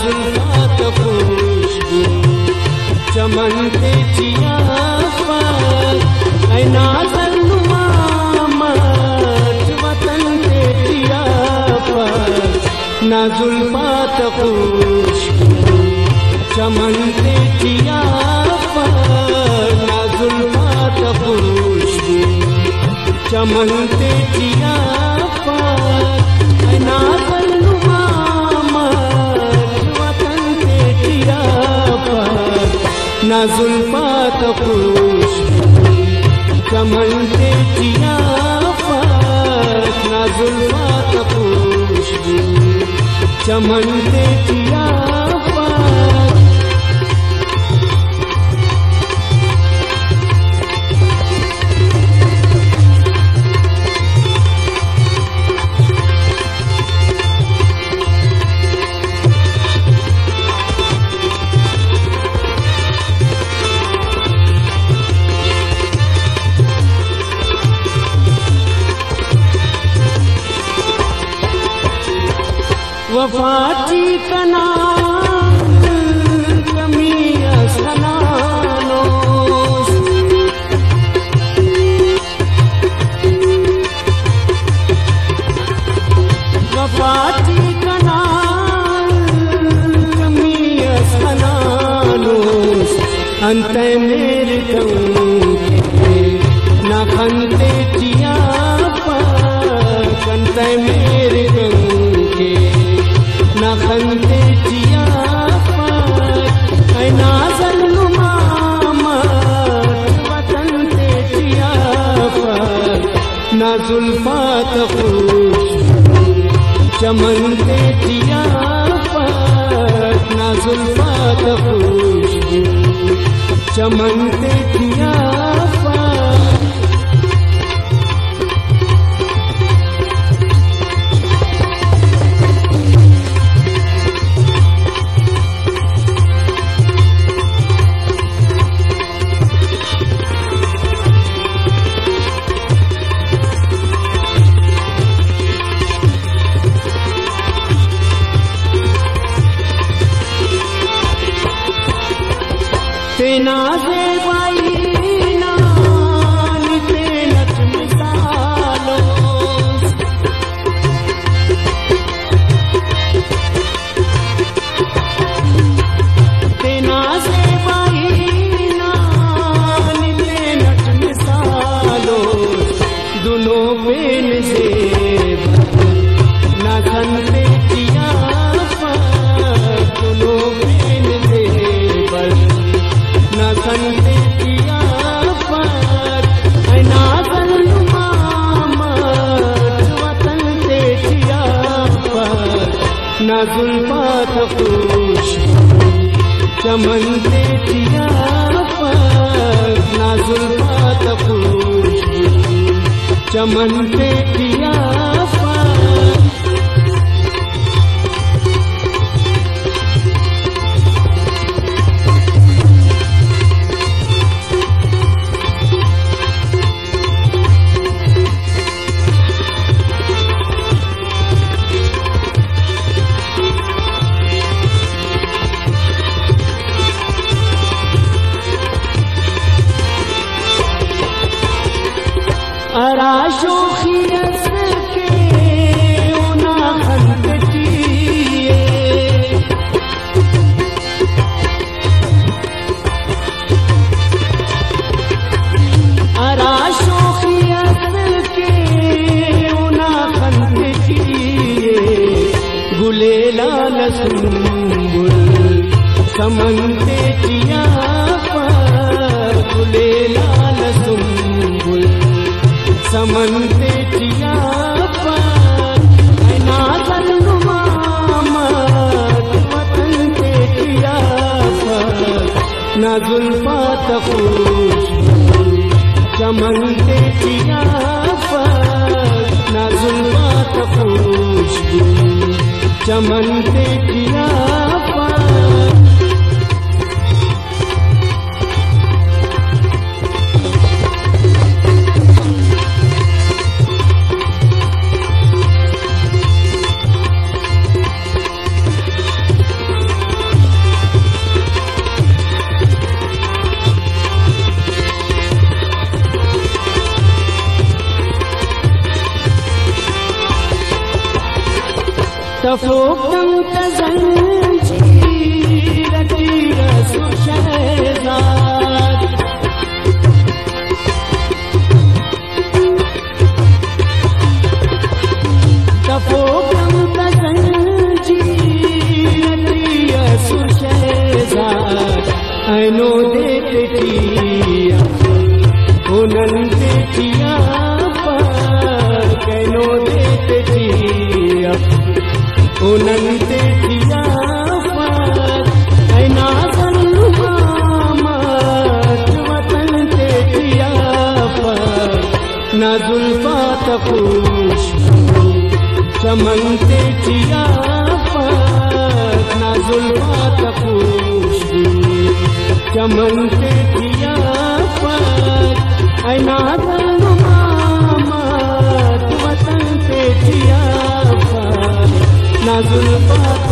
जुल्फात खुशबू चमन ते जिया पर ऐ नाज़र नुमा मत वतन ते जिया पर ना जुल्फात खुशबू चमन ते जिया पर ना जुल्फात खुशबू चमन ते जिया पर ऐ नाज़र नुमा ना जुल्फात खुशबू चमन ते जिया पर ना जुल्फात खुशबू चमन ते जिया पर वफाची कना कमी असनानो वफाची कना कमी असनानो अंते मेरे कौंके ना खंते जिया पर अंते मेरे कौंके ना खंते जिया पर ऐ नाज़र नुमा वतन ते जिया पर ना जुल्फात खुशबू चमन ते जिया पर ना जुल्फात खुशबू चमन ते जिया पर तेना से भाई नानी तेनत मिसालो तेना से भाई नानी तेनत मिसालो दोनों बेन से ना खंते जिया पर दोनों बेन से ना खंते जिया पर ऐ नाज़र नुमा वतन ते जिया पर ना जुल्फात खुशबू चमन ते जिया पर ना जुल्फात खुशबू चमन ते जिया पर अराशोखियत के उना खंतिए अराशोखियत के उना खंतिए गुलेलाल सुंबुल चमन ते जिया पर गुलेलाल सुंबुल चमन ते जिया पर ऐ नाज़र नुमा वतन ते जिया पर ना जुल्फात खुशबू चमन ते जिया पर ना जुल्फात खुशबू चमन ते जिया पर तफोकम तज़ंजीर तीर सुशहज़ाद तफोकम तज़ंजीर तीर सुशहज़ाद ऐनो देखिया उन्हनि देखिया पर कैनो देखिया उन्हनि देखिया पर ऐना ज़ुल्फ़ात वतन देखिया पर ना ज़ुल्फ़ात खुशबू चमन देखिया पर ना ज़ुल्फ़ात खुशबू चमन देखिया पर ऐना ज़ुल्फ़ात वतन देखिया पर ना ज़ुल्फ़ात